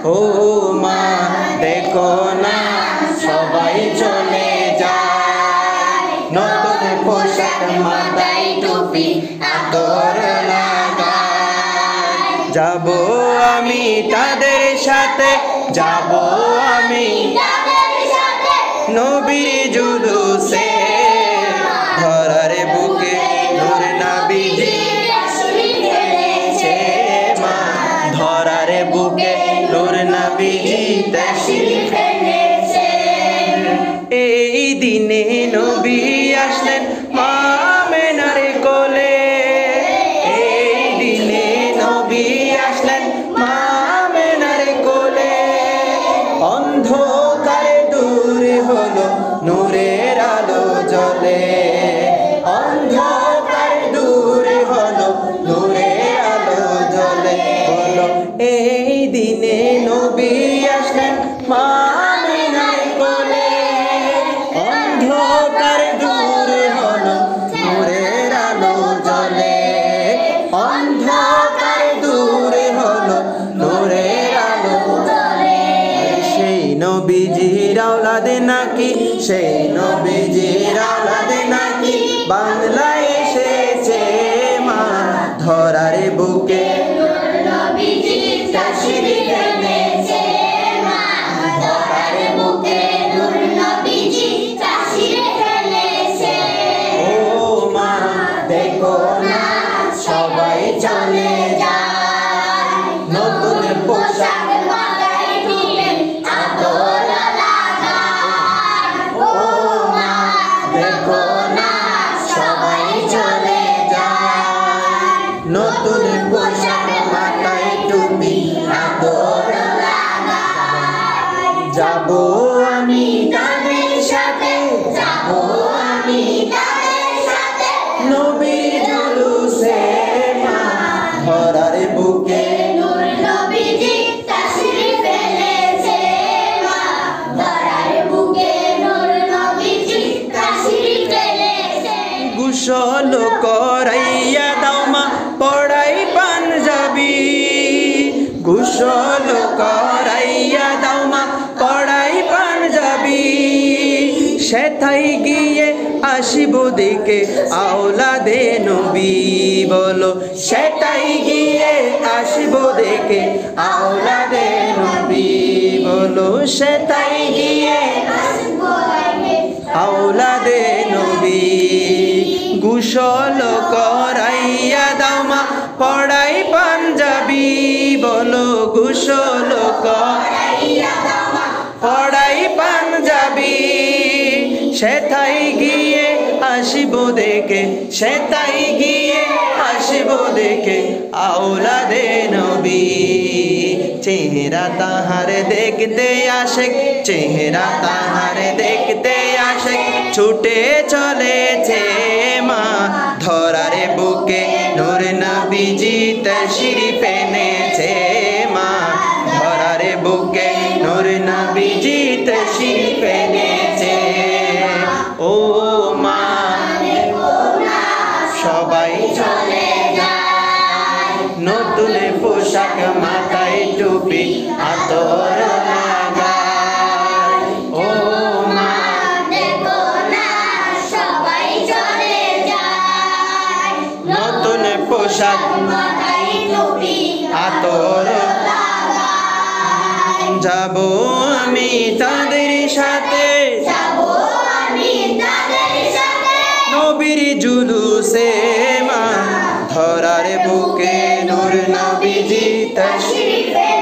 ও মা দেখো না সবাই চলে যায়, নতুন পোশাক মাথায় টুপি আদর লাগায়। যাব আমি তাদের সাথে, যাব আমি নবীর জুলুসে, ধরার বুকে নূর নবীজি মা, ধরার বুকে নূর নবীজি তাশরীফ এনেছেন। এই দিনে নবী আসলেন মা আমেনার কোলে, এই দিনে নবী আসলেন মা আমেনার কোলে। অন্ধকার দূর হলো নূরের আলো জ্বলে, অন্ধকার দূর হলো নূরের আলো জ্বলে। বলো এই দিনে নবী আসলেন মা আমেনার কোলে, অন্ধকার দূর হলো নূরের আলো জ্বলে, অন্ধকার দূর হলো নূরের আলো জ্বলে। সেই নবীজির আওলাদে নাকি, সেই নবীজির আওলাদে নাকি বাংলায় এসেছে মা, ধরার বুকে নবীজি তাশরীফ এনেছে মা, ধরার বুকে নূর নবীজি তাশরীফ এনেছে। ও মা দেখো না সবাই চলে যায়, নতুন পোশাক মাথায় টুপি আদর লাগায়। ও মা দেখো না সবাই চলে যায়, নতুন পোশাক মাথায় টুপি আদর লাগায়। যাব আমি তাদের সাথে, যাব আমি তাদের সাথে নবীর জুলুসে মা, ধরার বুকে নূর নবীজি তাশরীফ এনেছে মা, ধরার বুকে নূর নবীজি তাশরীফ এনেছে। গোসল করাইয়া দাও মা পড়াই পাঞ্জাবি, গোসল করাইয়া দাও মা পড়াই পাঞ্জাবি। সেথায় গিয়ে আসিব দেখে আওলাদে নবী, বলো সেথায় গিয়ে আসিব দেখে আওলাদে নবী, বলো সেথায় গিয়ে আওলাদে নবী। গোসল করাইয়া দাও মা পড়াই পাঞ্জাবি, বলো গোসল করাইয়া দাও মা পড়াই পাঞ্জাবি। সেথায় গিয়ে আসিব দেখে, সেথায় গিয়ে আসিব দেখে আওলাদে নবী। চেহারা তাহার দেখতে আশেক, চেহারা তাহার দেখতে আশেক, ছুটে চলেছে মা, ধরার বুকে নূর নবীজি তাশরীফ এনেছে মা, ধরার বুকে নূর নবীজি তাশরীফ এনেছে। ও মা সবাই চলে যায়, নতুন পোশাক মাথায় টুপি আতর লাগায়। ও মা দেখো না সবাই চলে যায়, নতুন পোশাক মাথায় টুপি আতর লাগায়। যাব আমি তাদের সাথে, যাব আমি তাদের সাথে নবীর জুলুসে মা, ধরার বুকে নূর নবীজি তাশরীফ তাশরীফ